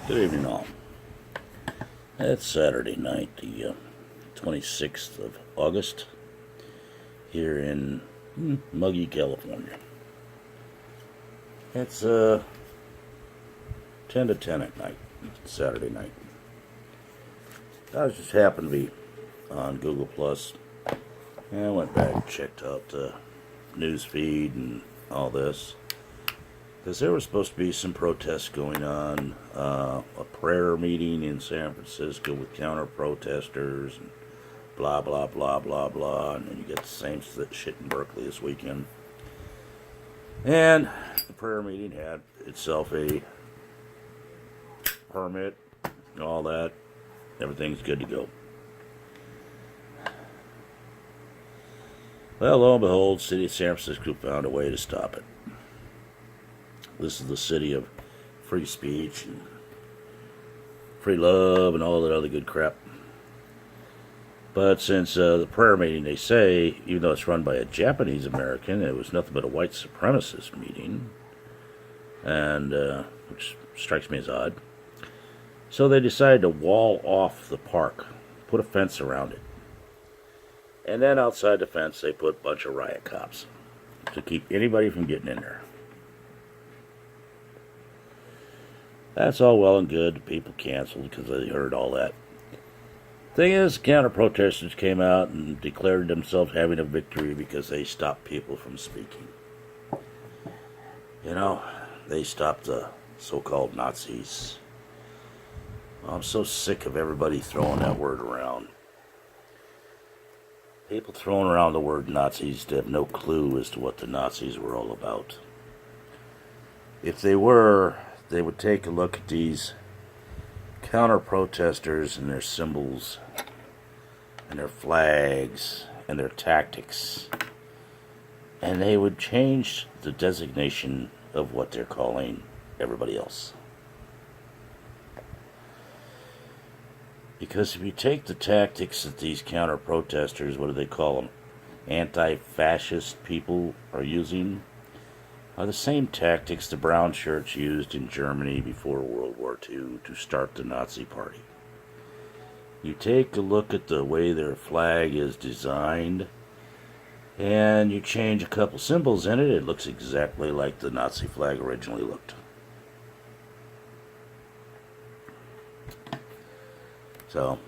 Good evening, all. It's Saturday night, the 26th of August, here in muggy California. It's 10 to 10 at night, Saturday night. I just happened to be on Google Plus, and I went back and checked out the news feed and all this. Because there was supposed to be some protests going on, a prayer meeting in San Francisco with counter-protesters, and blah, blah, blah, blah, blah, and then you get the same shit in Berkeley this weekend. And the prayer meeting had itself a permit and all that. Everything's good to go. Well, lo and behold, the city of San Francisco found a way to stop it. This is the city of free speech and free love and all that other good crap. But since the prayer meeting, they say, even though it's run by a Japanese American, it was nothing but a white supremacist meeting, and which strikes me as odd. So they decided to wall off the park, put a fence around it. And then outside the fence, they put a bunch of riot cops to keep anybody from getting in there. That's all well and good. People canceled because they heard all that. Thing is, counter-protesters came out and declared themselves having a victory because they stopped people from speaking. You know, they stopped the so-called Nazis. I'm so sick of everybody throwing that word around. People throwing around the word Nazis have no clue as to what the Nazis were all about. If they were, they would take a look at these counter-protesters and their symbols and their flags and their tactics, and they would change the designation of what they're calling everybody else. Because if you take the tactics that these counter-protesters, what do they call them, anti-fascist people are using, are the same tactics the brown shirts used in Germany before World War II to start the Nazi Party. You take a look at the way their flag is designed, and you change a couple symbols in it, it looks exactly like the Nazi flag originally looked. So,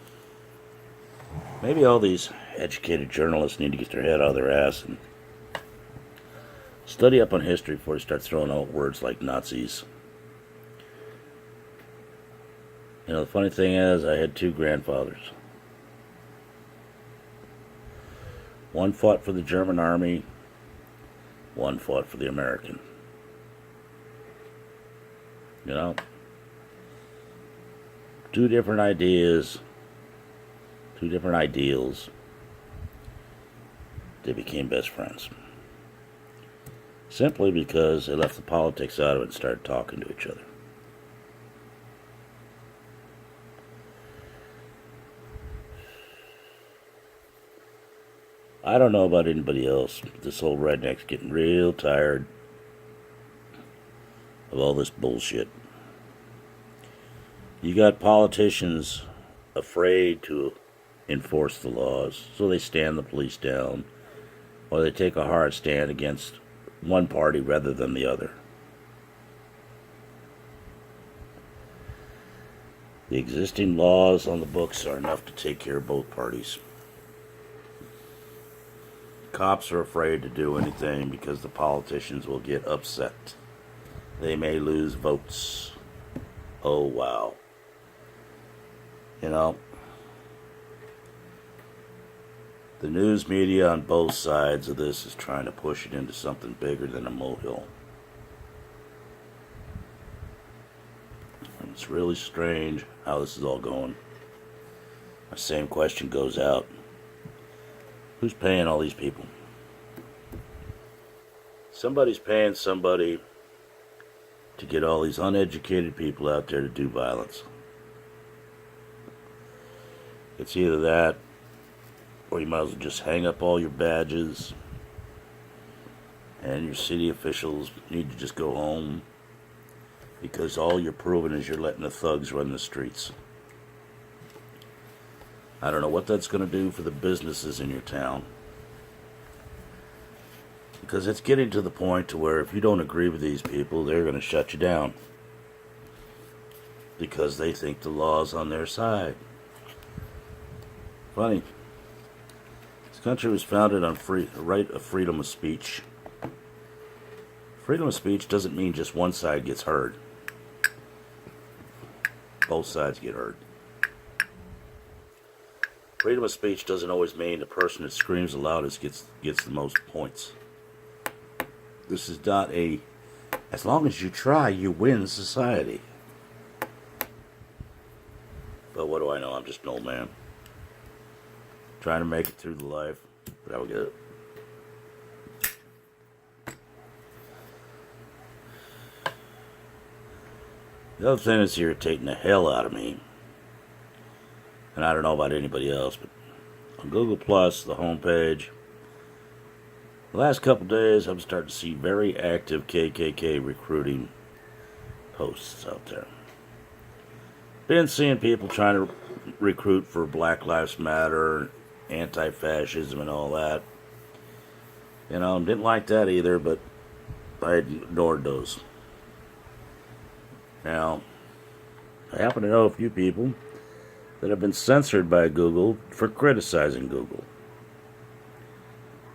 maybe all these educated journalists need to get their head out of their ass and study up on history before they start throwing out words like Nazis. You know, the funny thing is, I had two grandfathers. One fought for the German army, one fought for the American. You know? Two different ideas, two different ideals. They became best friends. Simply because they left the politics out of it and started talking to each other. I don't know about anybody else, but this old redneck's getting real tired of all this bullshit. You got politicians afraid to enforce the laws, so they stand the police down, or they take a hard stand against one party rather than the other. The existing laws on the books are enough to take care of both parties. Cops are afraid to do anything because the politicians will get upset. They may lose votes. Oh, wow. You know, the news media on both sides of this is trying to push it into something bigger than a molehill. And it's really strange how this is all going. The same question goes out. Who's paying all these people? Somebody's paying somebody to get all these uneducated people out there to do violence. It's either that, or you might as well just hang up all your badges, and your city officials need to just go home because all you're proving is you're letting the thugs run the streets. I don't know what that's going to do for the businesses in your town, because it's getting to the point to where if you don't agree with these people, they're going to shut you down because they think the law's on their side. Funny. This country was founded on right of freedom of speech. Freedom of speech doesn't mean just one side gets heard. Both sides get heard. Freedom of speech doesn't always mean the person that screams the loudest gets the most points. This is not a, as long as you try, you win society. But what do I know? I'm just an old man. Trying to make it through the life, but I will get it. The other thing that's irritating the hell out of me, and I don't know about anybody else, but on Google Plus, the homepage, the last couple days I'm starting to see very active KKK recruiting posts out there. Been seeing people trying to recruit for Black Lives Matter, anti-fascism and all that. You know, didn't like that either, but I ignored those. Now, I happen to know a few people that have been censored by Google for criticizing Google.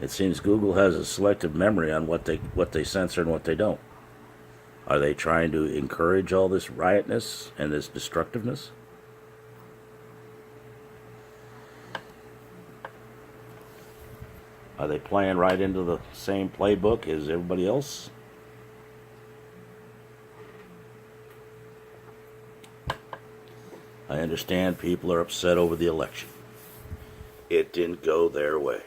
It seems Google has a selective memory on what they censor and what they don't. Are they trying to encourage all this riotness and this destructiveness? Are they playing right into the same playbook as everybody else? I understand people are upset over the election. It didn't go their way.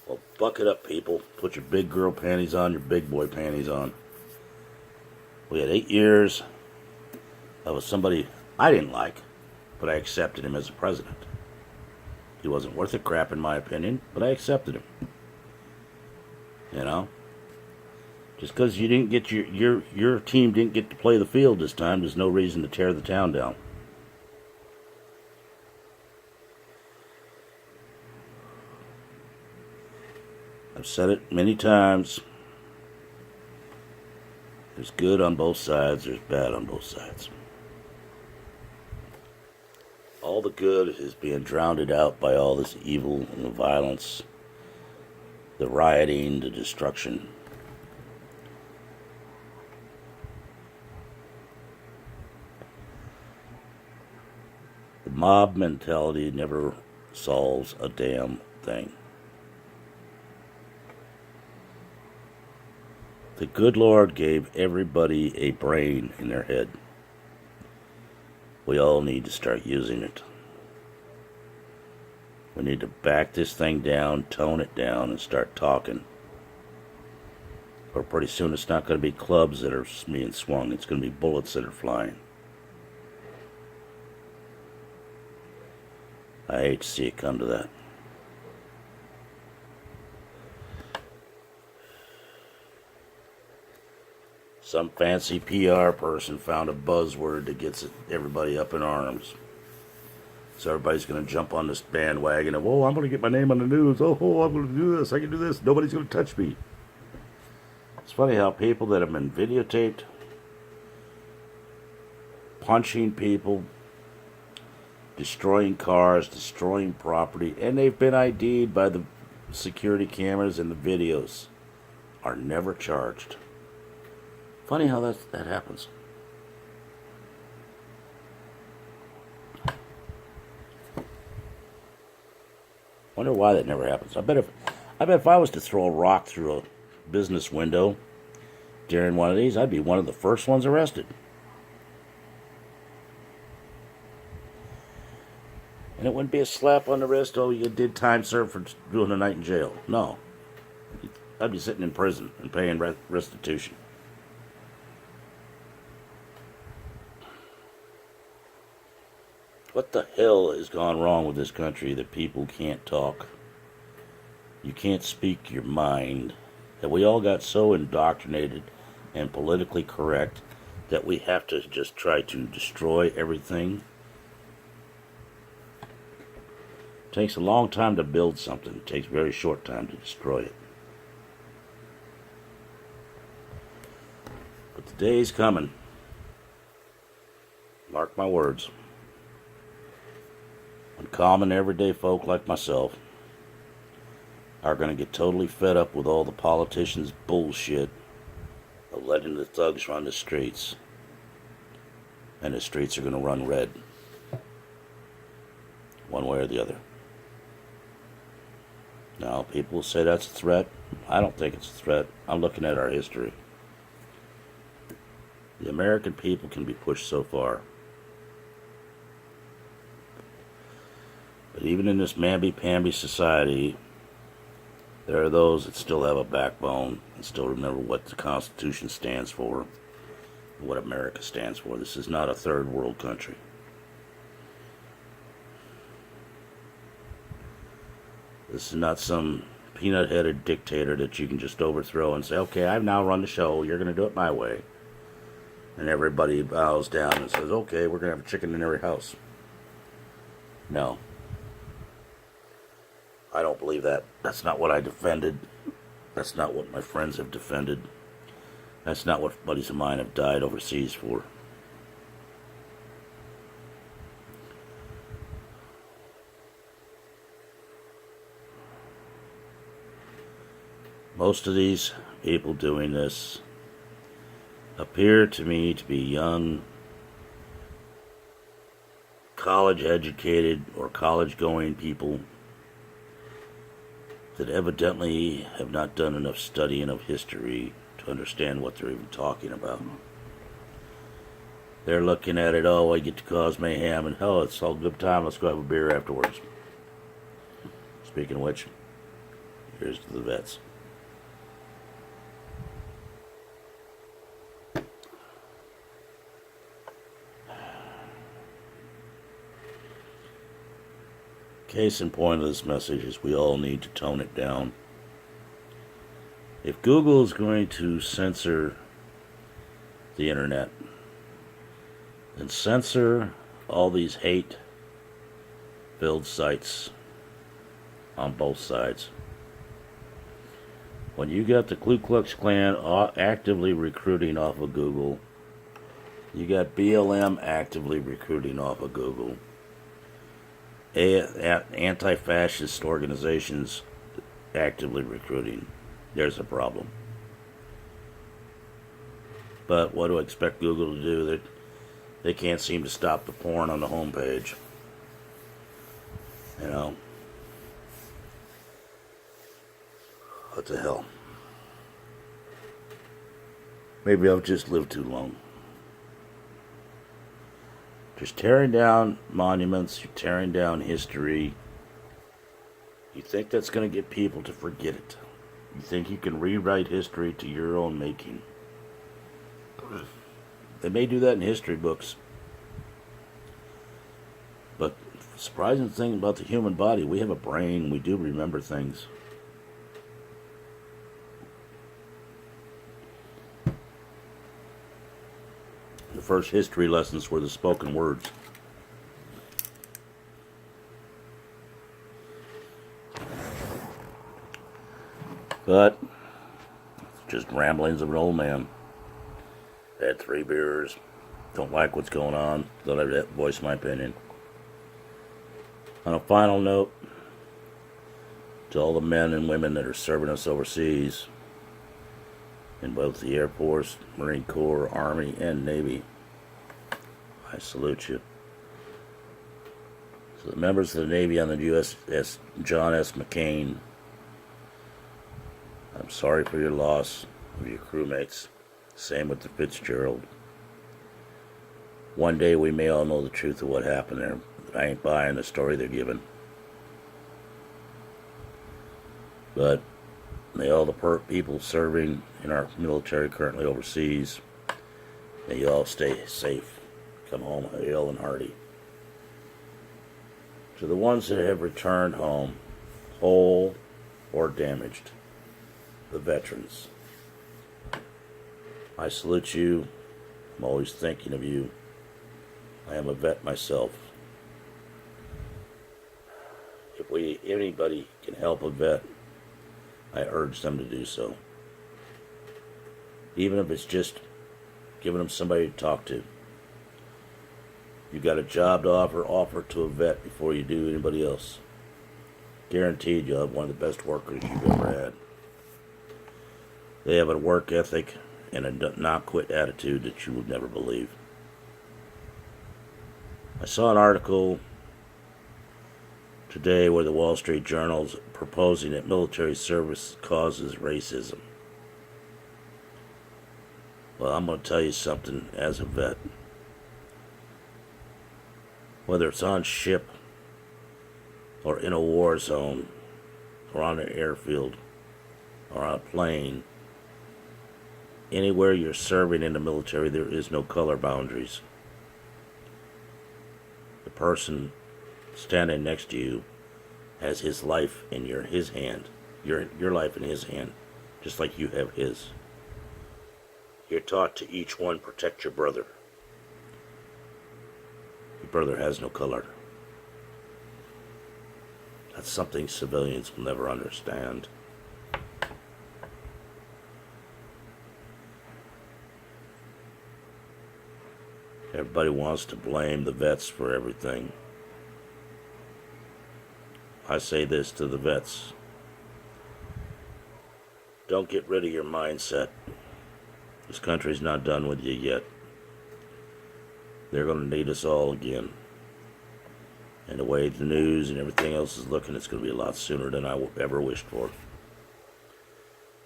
Well, buck it up, people. Put your big girl panties on, your big boy panties on. We had 8 years of somebody I didn't like, but I accepted him as a president. He wasn't worth a crap in my opinion, but I accepted him. You know? Just because you didn't get your team didn't get to play the field this time, there's no reason to tear the town down. I've said it many times. There's good on both sides, there's bad on both sides. All the good is being drowned out by all this evil and the violence, the rioting, the destruction. The mob mentality never solves a damn thing. The good Lord gave everybody a brain in their head. We all need to start using it. We need to back this thing down, tone it down, and start talking. Or pretty soon it's not going to be clubs that are being swung. It's going to be bullets that are flying. I hate to see it come to that. Some fancy PR person found a buzzword that gets everybody up in arms. So everybody's going to jump on this bandwagon of, oh, I'm going to get my name on the news. Oh, I'm going to do this. I can do this. Nobody's going to touch me. It's funny how people that have been videotaped, punching people, destroying cars, destroying property, and they've been ID'd by the security cameras and the videos, are never charged. Funny how that happens. Wonder why that never happens. I bet if I was to throw a rock through a business window during one of these, I'd be one of the first ones arrested. And it wouldn't be a slap on the wrist, oh, you did time served for doing a night in jail. No. I'd be sitting in prison and paying restitution. What the hell has gone wrong with this country that people can't talk? You can't speak your mind. That we all got so indoctrinated and politically correct that we have to just try to destroy everything. It takes a long time to build something. It takes a very short time to destroy it. But the day's coming. Mark my words. When common everyday folk like myself are going to get totally fed up with all the politicians' bullshit of letting the thugs run the streets. And the streets are going to run red. One way or the other. Now, people will say that's a threat. I don't think it's a threat. I'm looking at our history. The American people can be pushed so far. But even in this mamby-pamby society, there are those that still have a backbone and still remember what the Constitution stands for, what America stands for. This is not a third world country. This is not some peanut-headed dictator that you can just overthrow and say, okay, I've now run the show, you're going to do it my way. And everybody bows down and says, okay, we're going to have a chicken in every house. No. I don't believe that. That's not what I defended. That's not what my friends have defended. That's not what buddies of mine have died overseas for. Most of these people doing this appear to me to be young, college-educated or college-going people that evidently have not done enough studying of history to understand what they're even talking about. They're looking at it, oh, I get to cause mayhem, and hell, it's all good time, let's go have a beer afterwards. Speaking of which, here's to the vets. Case in point of this message is we all need to tone it down. If Google is going to censor the internet, then censor all these hate-filled sites on both sides. When you got the Ku Klux Klan actively recruiting off of Google, you got BLM actively recruiting off of Google, anti-fascist organizations actively recruiting, there's a problem. But what do I expect Google to do? They can't seem to stop the porn on the homepage. You know? What the hell? Maybe I've just lived too long. Just tearing down monuments, you're tearing down history. You think that's going to get people to forget it. You think you can rewrite history to your own making. They may do that in history books. But the surprising thing about the human body, we have a brain, we do remember things. The first history lessons were the spoken words. But, just ramblings of an old man. Had 3 beers. Don't like what's going on. Thought I'd voice my opinion. On a final note, to all the men and women that are serving us overseas, in both the Air Force, Marine Corps, Army, and Navy, I salute you. So the members of the Navy on the USS John S. McCain, I'm sorry for your loss of your crewmates. Same with the Fitzgerald. One day we may all know the truth of what happened there, but I ain't buying the story they're giving. But may all the people serving in our military currently overseas, may you all stay safe. Come home hale and hearty. To the ones that have returned home, whole or damaged, the veterans, I salute you. I'm always thinking of you. I am a vet myself. If anybody can help a vet, I urge them to do so. Even if it's just giving them somebody to talk to. You got a job to offer to a vet before you do anybody else. Guaranteed you'll have one of the best workers you've ever had. They have a work ethic and a not quit attitude that you would never believe. I saw an article today where the Wall Street Journal's proposing that military service causes racism. Well, I'm going to tell you something as a vet. Whether it's on ship or in a war zone or on an airfield or on a plane, anywhere you're serving in the military, there is no color boundaries. The person standing next to you has his life in his hand, your life in his hand, just like you have his. You're taught to each one protect your brother. Your brother has no color. That's something civilians will never understand. Everybody wants to blame the vets for everything. I say this to the vets. Don't get rid of your mindset. This country's not done with you yet. They're going to need us all again. And the way the news and everything else is looking, it's going to be a lot sooner than I ever wished for.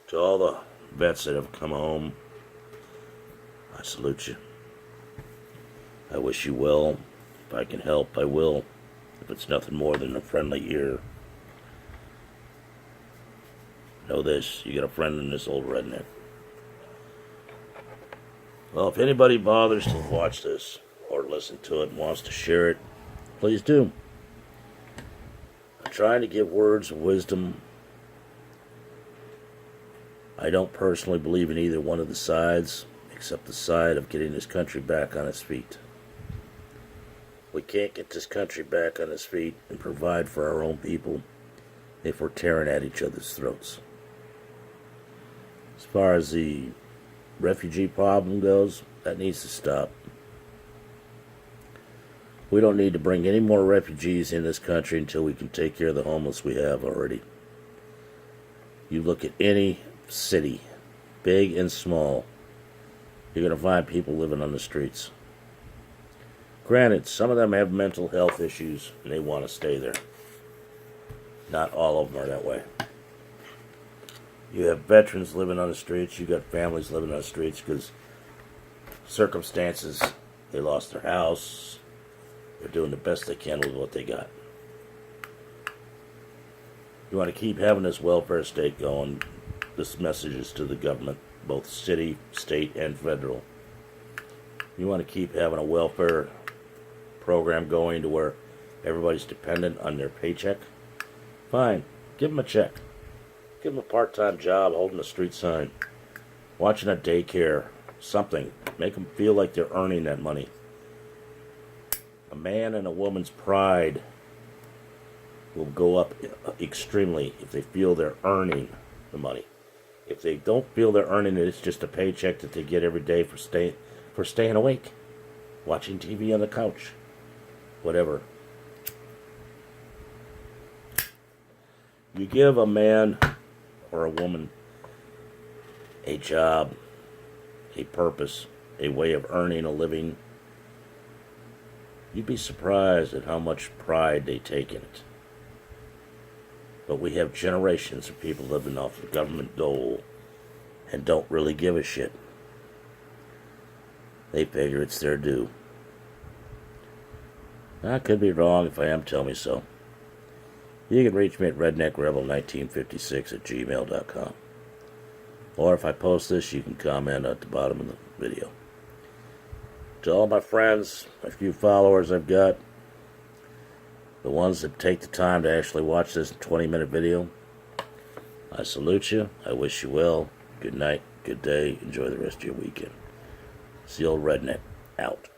To all the vets that have come home, I salute you. I wish you well. If I can help, I will. If it's nothing more than a friendly ear. Know this, you got a friend in this old redneck. Well, if anybody bothers to watch this or listen to it and wants to share it, please do. I'm trying to give words of wisdom. I don't personally believe in either one of the sides, except the side of getting this country back on its feet. We can't get this country back on its feet and provide for our own people if we're tearing at each other's throats. As far as the refugee problem goes, that needs to stop. We don't need to bring any more refugees in this country until we can take care of the homeless we have already. You look at any city, big and small, you're going to find people living on the streets. Granted, some of them have mental health issues and they want to stay there. Not all of them are that way. You have veterans living on the streets. You got families living on the streets because circumstances, they lost their house. They're doing the best they can with what they got. You want to keep having this welfare state going. This message is to the government, both city, state, and federal. You want to keep having a welfare program going to where everybody's dependent on their paycheck. Fine, give them a check. Give them a part-time job holding a street sign, watching a daycare, something. Make them feel like they're earning that money. A man and a woman's pride will go up extremely if they feel they're earning the money. If they don't feel they're earning it, it's just a paycheck that they get every day for staying awake, watching TV on the couch, whatever. You give a man or a woman a job, a purpose, a way of earning a living, you'd be surprised at how much pride they take in it. But we have generations of people living off the government dole and don't really give a shit. They figure it's their due. I could be wrong. If I am, tell me so. You can reach me at redneckrebel1956@gmail.com. Or if I post this, you can comment at the bottom of the video. To all my friends, a few followers I've got, the ones that take the time to actually watch this 20-minute video, I salute you. I wish you well. Good night, good day. Enjoy the rest of your weekend. It's the old redneck out.